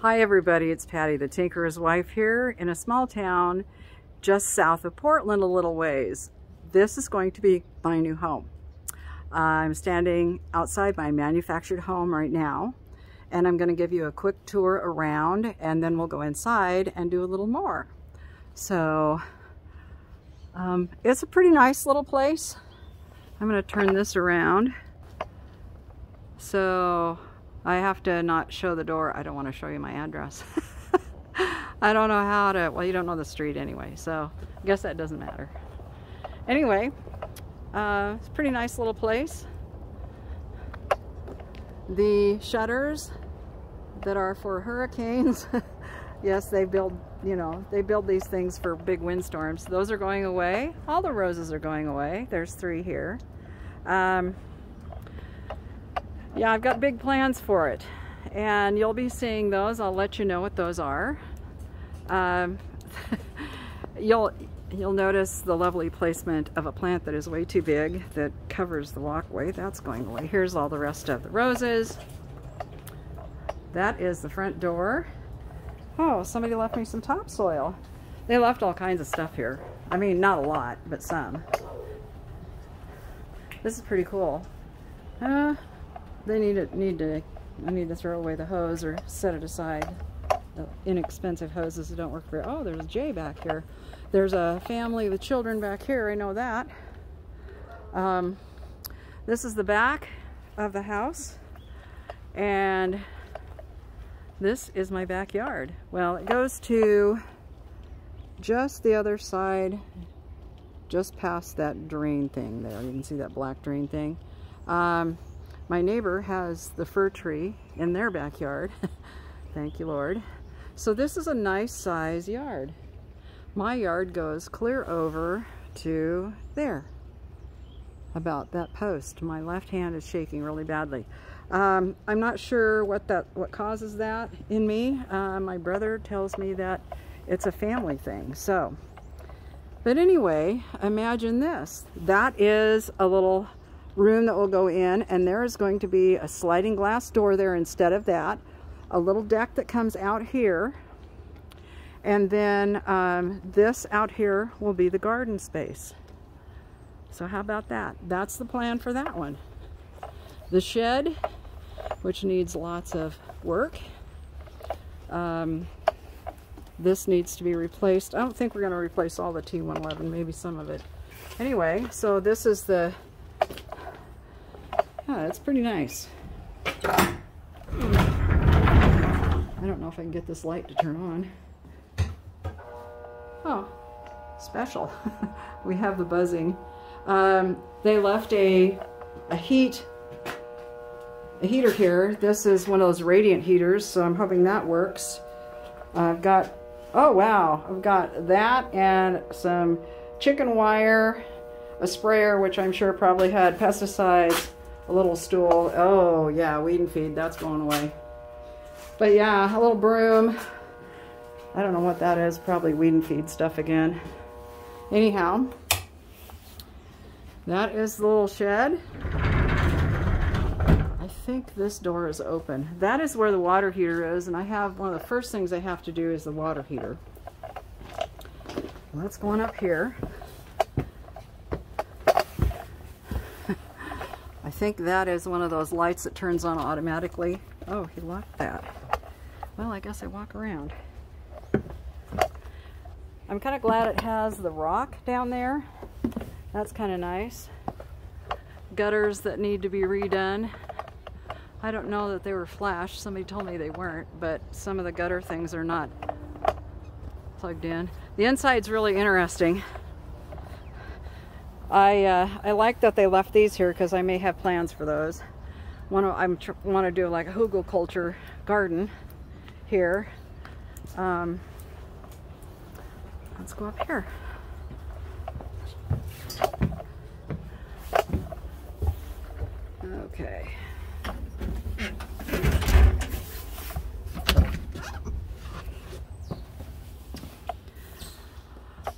Hi everybody, it's Patty the Tinkerer's Wife here in a small town just south of Portland a little ways. This is going to be my new home. I'm standing outside my manufactured home right now, and I'm going to give you a quick tour around, and then we'll go inside and do a little more. So it's a pretty nice little place. I'm going to turn this around. So I have to not show the door. I don't want to show you my address. I don't know how to, well, you don't know the street anyway, so I guess that doesn't matter. Anyway, it's a pretty nice little place. The shutters that are for hurricanes, yes, they build, they build these things for big windstorms. Those are going away. All the roses are going away. There's 3 here. Yeah, I've got big plans for it, and you'll be seeing those. I'll let you know what those are. You'll notice the lovely placement of a plant that is way too big that covers the walkway. That's going away. Here's all the rest of the roses. That is the front door. Oh, somebody left me some topsoil. They left all kinds of stuff here. I mean, not a lot, but some. This is pretty cool. I need to throw away the hose or set it aside. The inexpensive hoses that don't work very. Oh, there's Jay back here. There's a family with children back here. I know that. This is the back of the house, and this is my backyard. Well, it goes to just the other side, just past that drain thing there. You can see that black drain thing. My neighbor has the fir tree in their backyard. Thank you, Lord. So this is a nice size yard. My yard goes clear over to there, about that post. My left hand is shaking really badly. I'm not sure what causes that in me. My brother tells me that it's a family thing. So, but anyway, imagine this. That is a little room that will go in, and there is going to be a sliding glass door there instead of that, a little deck that comes out here, and then this out here will be the garden space. So how about that? That's the plan for that one. The shed, which needs lots of work. This needs to be replaced. I don't think we're going to replace all the T111, maybe some of it. Anyway, so this is the, it's pretty nice. I don't know if I can get this light to turn on. Oh, special. We have the buzzing. They left a heater here. This is one of those radiant heaters, so I'm hoping that works. I've got, oh wow, I've got that and some chicken wire, a sprayer, which I'm sure probably had pesticides, a little stool. Oh yeah, weed and feed, that's going away. But yeah, a little broom. I don't know what that is, probably weed and feed stuff again. Anyhow, that is the little shed. I think this door is open. That is where the water heater is, and I have, one of the first things I have to do is the water heater. Let's go on up here. I think that is one of those lights that turns on automatically. Oh, he locked that. Well, I guess I walk around. I'm kind of glad it has the rock down there. That's kind of nice. Gutters that need to be redone. I don't know that they were flashed. Somebody told me they weren't, but some of the gutter things are not plugged in. The inside's really interesting. I like that they left these here because I may have plans for those. I want to do like a hugelkultur garden here. Let's go up here. Okay.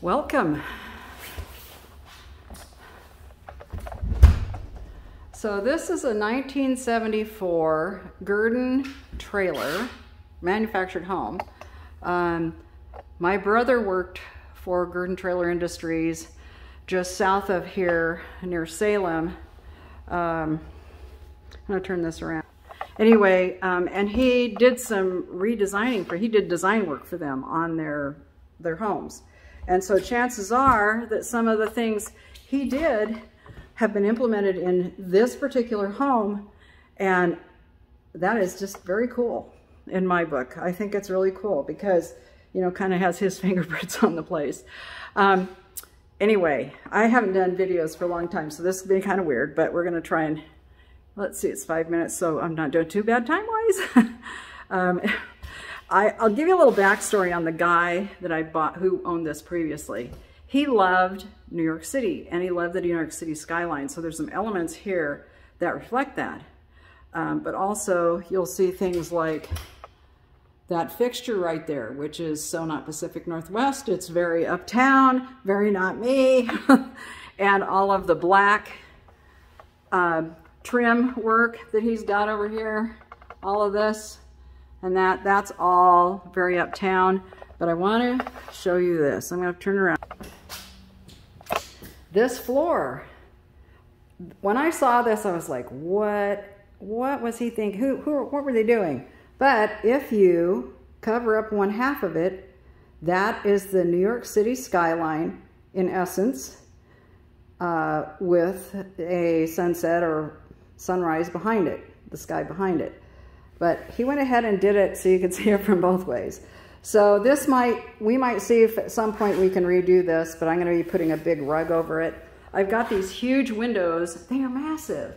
Welcome. So this is a 1974 Gurdon trailer. manufactured home. My brother worked for Gurdon Trailer Industries just south of here near Salem. I'm gonna turn this around. Anyway, and he did some redesigning he did design work for them on their homes. And so chances are that some of the things he did have been implemented in this particular home, and that is just very cool in my book. I think it's really cool because, you know, kind of has his fingerprints on the place. Anyway, I haven't done videos for a long time, so this will be kind of weird, but we're going to try and, let's see, it's 5 minutes, so I'm not doing too bad time-wise. I'll give you a little backstory on the guy that I bought who owned this previously. He loved New York City, and he loved the New York City skyline, so there's some elements here that reflect that. But also, you'll see things like that fixture right there, which is so not Pacific Northwest. It's very uptown, very not me. And all of the black trim work that he's got over here, all of this and that's all very uptown. But I want to show you this. I'm going to turn around. This floor, when I saw this, I was like, what was he thinking? What were they doing? But if you cover up one half of it, that is the New York City skyline in essence, with a sunset or sunrise behind it, the sky behind it. But he went ahead and did it so you could see it from both ways. So this we might see if at some point we can redo this, but I'm going to be putting a big rug over it. I've got these huge windows. They are massive.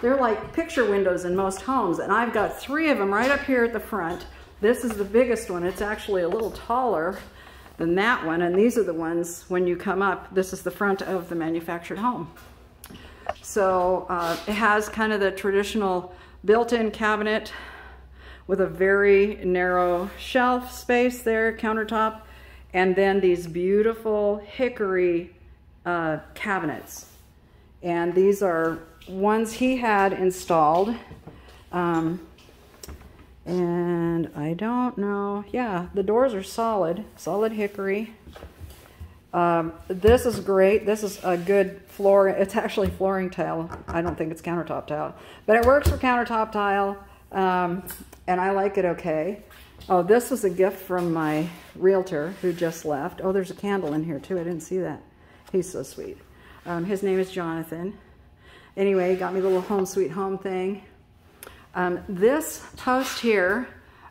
They're like picture windows in most homes, and I've got 3 of them right up here at the front. This is the biggest one. It's actually a little taller than that one, and these are the ones when you come up. This is the front of the manufactured home. So it has kind of the traditional built-in cabinet with a very narrow shelf space there, countertop, and then these beautiful hickory cabinets. And these are ones he had installed. And I don't know, yeah, the doors are solid hickory. This is great. This is a good floor. It's actually flooring tile. I don't think it's countertop tile, but it works for countertop tile. And I like it okay. Oh, this was a gift from my realtor who just left. Oh, there's a candle in here too. I didn't see that. He's so sweet. His name is Jonathan. Anyway, he got me the little home sweet home thing. This post here,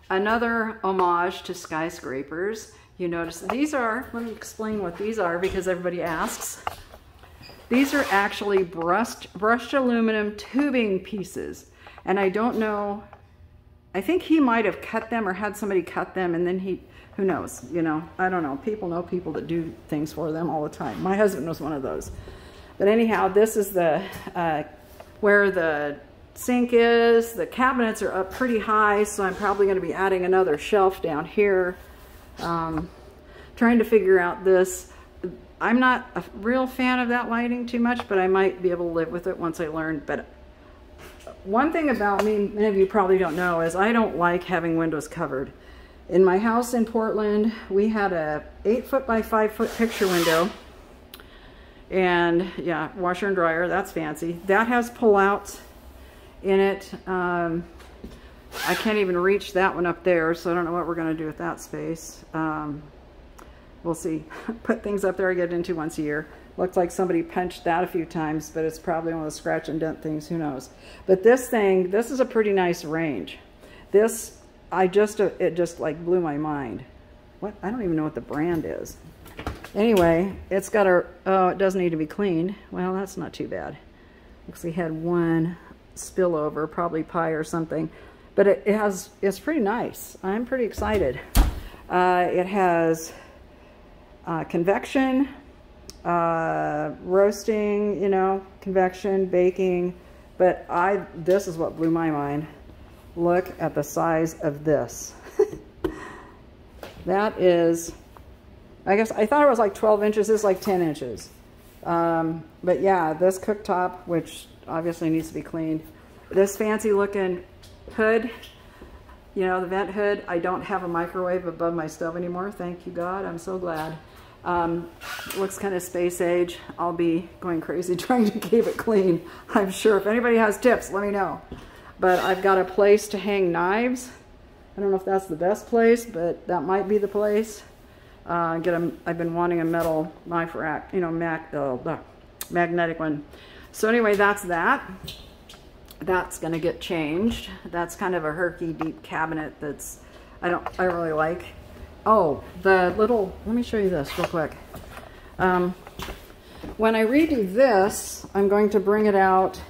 another homage to skyscrapers. You notice these are, let me explain what these are because everybody asks. These are actually brushed aluminum tubing pieces. And I don't know, I think he might have cut them or had somebody cut them, and then who knows, you know, I don't know. People know people that do things for them all the time. My husband was one of those. But anyhow, this is the, where the sink is. The cabinets are up pretty high, so I'm probably going to be adding another shelf down here. Trying to figure out this. I'm not a real fan of that lighting too much, but I might be able to live with it once I learn. But one thing about me, many of you probably don't know, is I don't like having windows covered. In my house in Portland, we had a 8-foot by 5-foot picture window. And yeah, washer and dryer, that's fancy. That has pull-outs in it. I can't even reach that one up there, so I don't know what we're going to do with that space. We'll see. Put things up there I get into once a year. Looks like somebody punched that a few times, but it's probably one of the scratch and dent things, who knows. But this thing, this is a pretty nice range. This, it just like blew my mind. What? I don't even know what the brand is. Anyway, it's got a, oh, it does need to be cleaned. Well, that's not too bad. Looks like we had one spillover, probably pie or something. But it's pretty nice. I'm pretty excited. It has convection, roasting, you know, convection, baking. But this is what blew my mind. Look at the size of this. That is, I guess, I thought it was like 12 inches. This is like 10 inches. But yeah, this cooktop, which obviously needs to be cleaned. This fancy looking hood, you know, the vent hood. I don't have a microwave above my stove anymore. Thank you, God. I'm so glad. Looks kind of space age. I'll be going crazy trying to keep it clean. I'm sure if anybody has tips, let me know. But I've got a place to hang knives. I don't know if that's the best place, but that might be the place. I've been wanting a metal knife rack, you know, magnetic one. So anyway, that's that. That's gonna get changed. That's kind of a herky deep cabinet that's, I don't really like. Oh, the little, let me show you this real quick. When I redo this, I'm going to bring it out,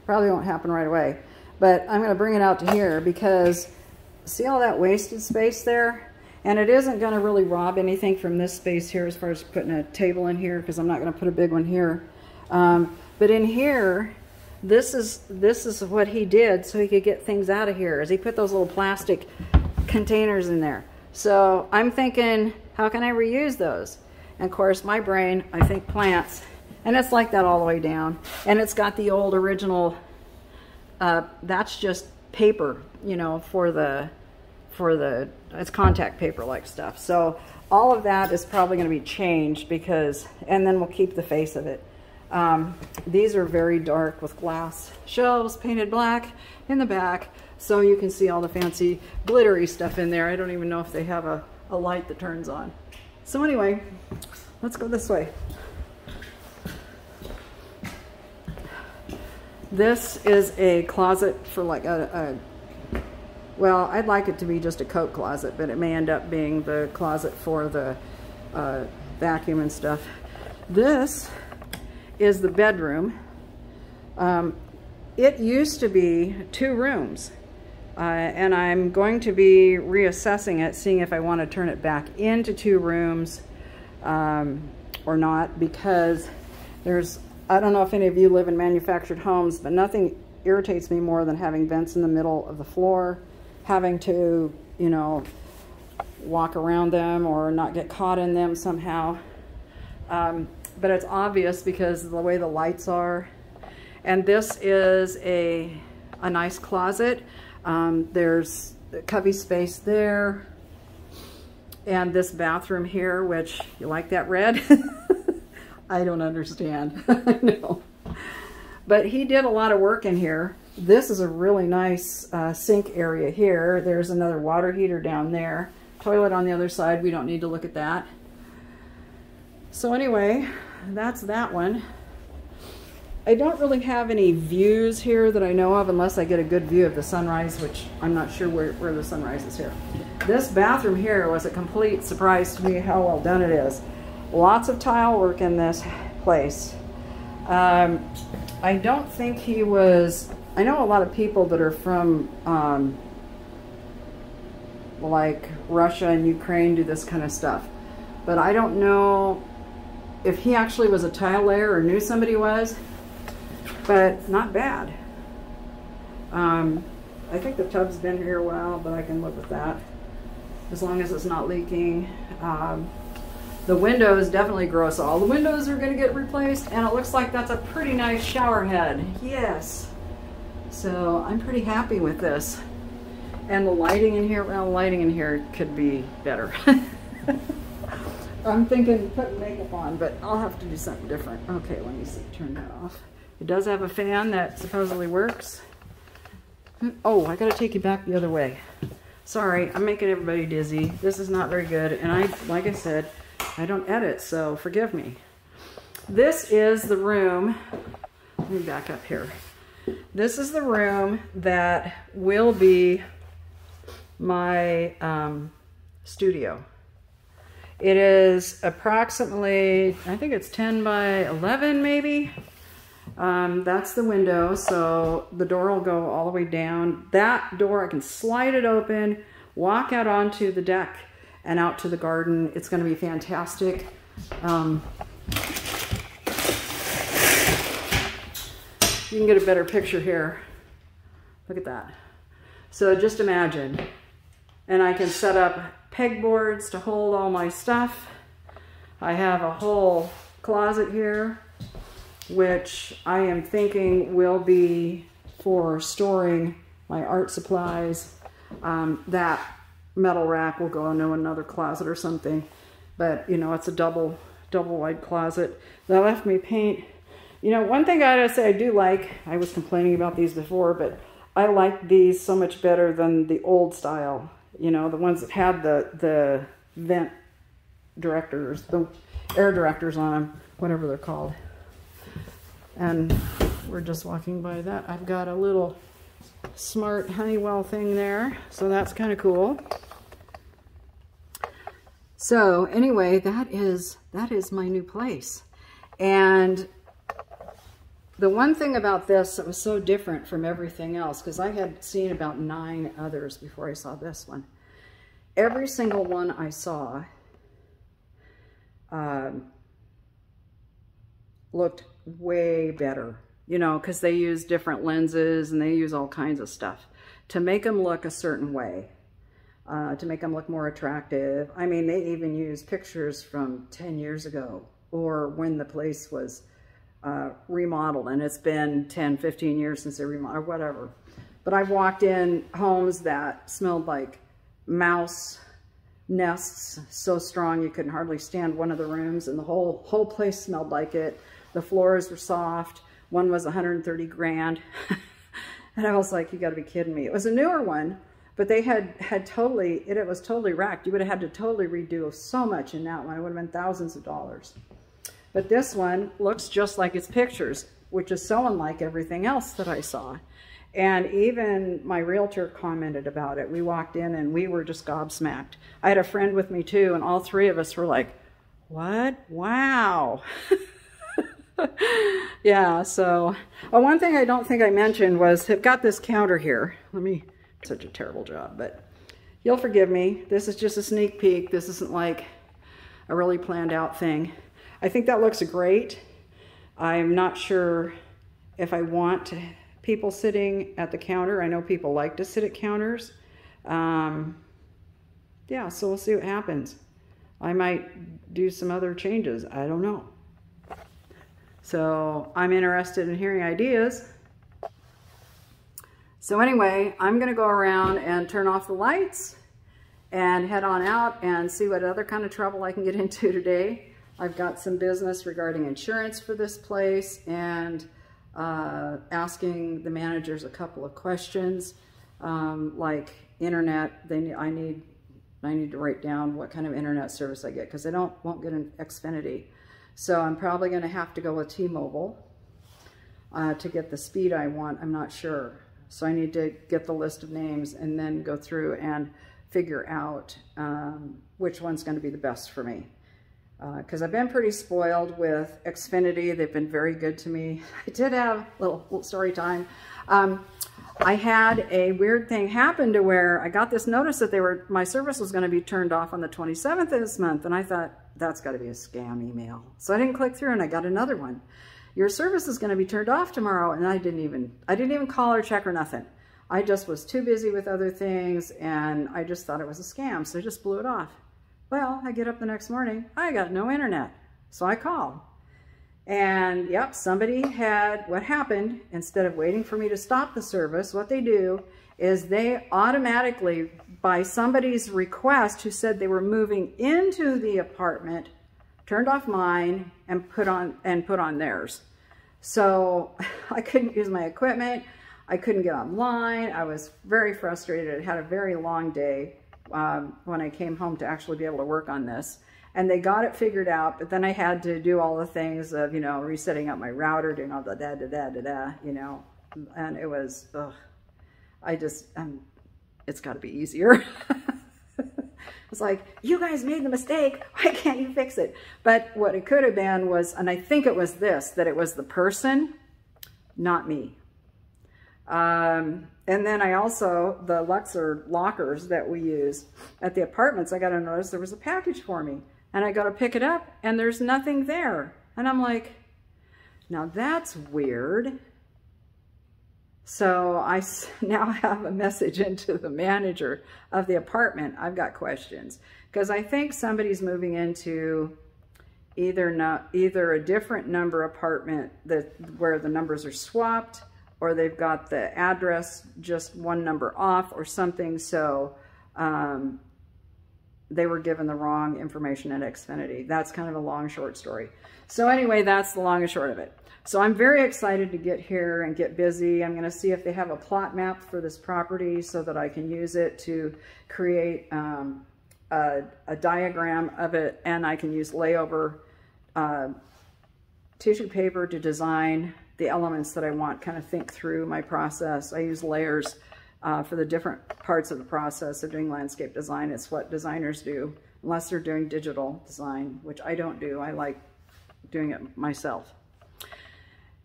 probably won't happen right away, but I'm gonna bring it out to here because see all that wasted space there? And it isn't gonna really rob anything from this space here as far as putting a table in here because I'm not gonna put a big one here. But in here, this is what he did so he could get things out of here, is he put those little plastic containers in there. So I'm thinking, how can I reuse those? And of course, my brain, I think plants, and it's like that all the way down. And it's got the old original, that's just paper, you know, for the, it's contact paper like stuff. So all of that is probably going to be changed because, and then we'll keep the face of it. These are very dark with glass shelves painted black in the back, so you can see all the fancy glittery stuff in there. I don't even know if they have a light that turns on. So anyway, let's go this way. This is a closet for like well, I'd like it to be just a coat closet, but it may end up being the closet for the vacuum and stuff. This is the bedroom. It used to be 2 rooms, and I'm going to be reassessing it, seeing if I want to turn it back into 2 rooms or not, because there's, I don't know if any of you live in manufactured homes, but nothing irritates me more than having vents in the middle of the floor, having to, you know, walk around them or not get caught in them somehow. But it's obvious because of the way the lights are. And this is a nice closet. There's cubby space there. And this bathroom here, which, you like that red? I don't understand. I know. But he did a lot of work in here. This is a really nice sink area here. There's another water heater down there. Toilet on the other side. We don't need to look at that. So anyway, that's that one. I don't really have any views here that I know of unless I get a good view of the sunrise, which I'm not sure where the sunrise is here. This bathroom here was a complete surprise to me how well done it is. Lots of tile work in this place. I don't think he was, I know a lot of people that are from like Russia and Ukraine do this kind of stuff, but I don't know if he actually was a tile layer or knew somebody was, but not bad. I think the tub's been here a while, but I can live with that as long as it's not leaking. The windows definitely gross. All the windows are going to get replaced, and it looks like that's a pretty nice shower head. Yes. So I'm pretty happy with this. And the lighting in here, well, the lighting in here could be better. I'm thinking putting makeup on, but I'll have to do something different. Okay, let me see, turn that off. It does have a fan that supposedly works. Oh, I gotta take you back the other way. Sorry, I'm making everybody dizzy. This is not very good, and like I said, I don't edit, so forgive me. This is the room, let me back up here. This is the room that will be my studio. It is approximately, I think it's 10 by 11 maybe. That's the window, so the door will go all the way down. That door, I can slide it open, walk out onto the deck and out to the garden. It's going to be fantastic. You can get a better picture here. Look at that. So just imagine. And I can set up pegboards to hold all my stuff. I have a whole closet here, which I am thinking will be for storing my art supplies. that metal rack will go into another closet or something. But, you know, it's a double wide closet. That left me paint. You know, one thing I gotta say I do like, I was complaining about these before, but I like these so much better than the old style. You know, the ones that had the vent directors, the air directors on them, whatever they're called. And we're just walking by that. I've got a little smart Honeywell thing there, so that's kind of cool. So anyway, that is my new place. And the one thing about this that was so different from everything else, because I had seen about 9 others before I saw this one. Every single one I saw looked way better, you know, because they use different lenses and they use all kinds of stuff to make them look a certain way, to make them look more attractive. I mean, they even use pictures from 10 years ago or when the place was remodeled, and it's been 10, 15 years since they remodeled, or whatever. But I've walked in homes that smelled like mouse nests, so strong you couldn't hardly stand one of the rooms, and the whole place smelled like it. The floors were soft. One was 130 grand. And I was like, you gotta be kidding me. It was a newer one, but they had totally, it was totally wrecked. You would have had to totally redo so much in that one. It would have been thousands of dollars. But this one looks just like its pictures, which is so unlike everything else that I saw. And even my realtor commented about it. We walked in and we were just gobsmacked. I had a friend with me too, and all 3 of us were like, what? Wow. Yeah, so one thing I don't think I mentioned was I've got this counter here. Such a terrible job, but you'll forgive me. This is just a sneak peek. This isn't like a really planned out thing. I think that looks great. I'm not sure if I want people sitting at the counter. I know people like to sit at counters. Yeah, so we'll see what happens. I might do some other changes. I don't know. So I'm interested in hearing ideas. So anyway, I'm gonna go around and turn off the lights and head on out and see what other kind of trouble I can get into today. I've got some business regarding insurance for this place and asking the managers a couple of questions, like internet. I need to write down what kind of internet service I get, because I won't get an Xfinity. So I'm probably going to have to go with T-Mobile to get the speed I want. I'm not sure. So I need to get the list of names and then go through and figure out which one's going to be the best for me. Because I've been pretty spoiled with Xfinity. They've been very good to me. I did have a little story time. I had a weird thing happen to where I got this notice that my service was going to be turned off on the 27th of this month, and I thought, that's got to be a scam email. So I didn't click through, and I got another one. Your service is going to be turned off tomorrow, and I didn't even call or check or nothing. I just was too busy with other things, and I just thought it was a scam, so I just blew it off. Well, I get up the next morning, I got no internet. So I call. And yep, what happened, instead of waiting for me to stop the service, what they do is they automatically, by somebody's request who said they were moving into the apartment, turned off mine and put on theirs. So I couldn't use my equipment. I couldn't get online. I was very frustrated. I had a very long day when I came home to actually be able to work on this. And they got it figured out, but then I had to do all the things of, you know, resetting up my router, doing all the da-da-da-da-da, you know, and it was, ugh. It's got to be easier. It's like, you guys made the mistake. Why can't you fix it? But what it could have been was, and I think it was this, that it was the person, not me. And then I also, the Luxor lockers that we use at the apartments, I got to notice there was a package for me. And I go to pick it up, and there's nothing there. And I'm like, now that's weird. So I now have a message into the manager of the apartment. I've got questions. Because I think somebody's moving into either a different number apartment where the numbers are swapped, or they've got the address just one number off or something. So they were given the wrong information at Xfinity. That's kind of a long, short story. So anyway, that's the long and short of it. So I'm very excited to get here and get busy. I'm gonna see if they have a plot map for this property so that I can use it to create a diagram of it, and I can use layover tissue paper to design the elements that I want, kind of think through my process. I use layers for the different parts of the process of doing landscape design. It's what designers do, unless they're doing digital design, which I don't do. I like doing it myself.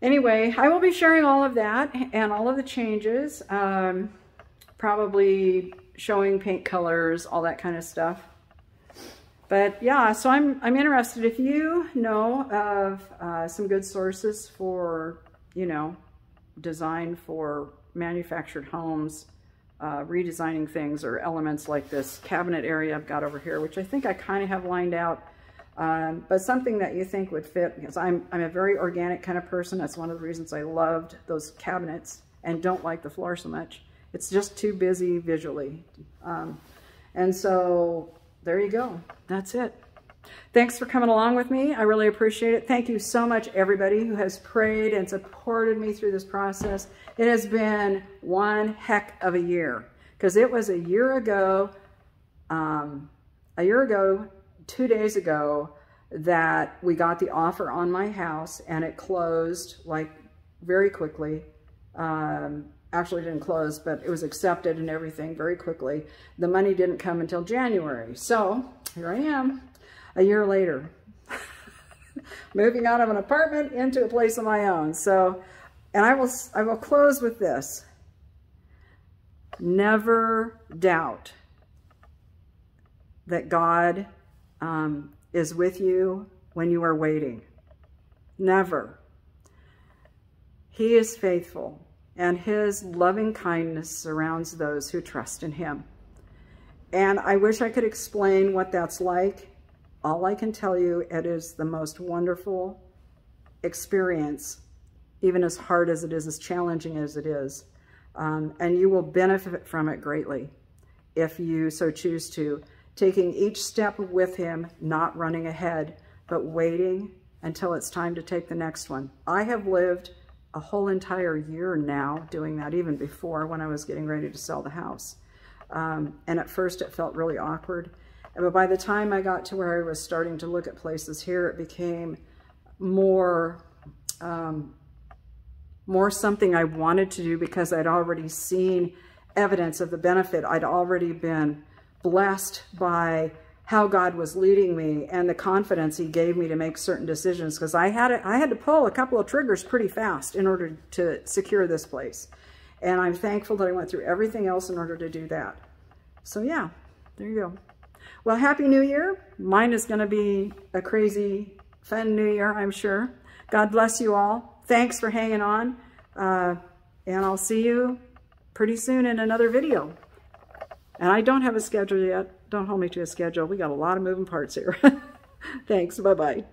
Anyway, I will be sharing all of that and all of the changes, probably showing paint colors, all that kind of stuff. But yeah, so I'm interested. If you know of some good sources for, you know, design for manufactured homes, redesigning things or elements like this cabinet area I've got over here, which I think I kind of have lined out, but something that you think would fit, because I'm a very organic kind of person. That's one of the reasons I loved those cabinets and don't like the floor so much. It's just too busy visually. And so there you go. That's it. Thanks for coming along with me. I really appreciate it. Thank you so much, everybody who has prayed and supported me through this process. It has been one heck of a year, because it was a year ago, 2 days ago, that we got the offer on my house, and it closed like very quickly. Actually didn't close, but it was accepted and everything very quickly. The money didn't come until January. So here I am, a year later, moving out of an apartment into a place of my own. So, and I will close with this. Never doubt that God is with you when you are waiting. Never. He is faithful, and his loving kindness surrounds those who trust in him. And I wish I could explain what that's like. All I can tell you, it is the most wonderful experience, even as hard as it is, as challenging as it is. And you will benefit from it greatly if you so choose to. Taking each step with him, not running ahead, but waiting until it's time to take the next one. I have lived a whole entire year now doing that, even before, when I was getting ready to sell the house. And at first it felt really awkward. But by the time I got to where I was starting to look at places here, it became more something I wanted to do, because I'd already seen evidence of the benefit. I'd already been blessed by how God was leading me and the confidence he gave me to make certain decisions, because I had to pull a couple of triggers pretty fast in order to secure this place. And I'm thankful that I went through everything else in order to do that. So yeah, there you go. Well, Happy New Year. Mine is going to be a crazy, fun New Year, I'm sure. God bless you all. Thanks for hanging on. And I'll see you pretty soon in another video. And I don't have a schedule yet. Don't hold me to a schedule. We got a lot of moving parts here. Thanks. Bye-bye.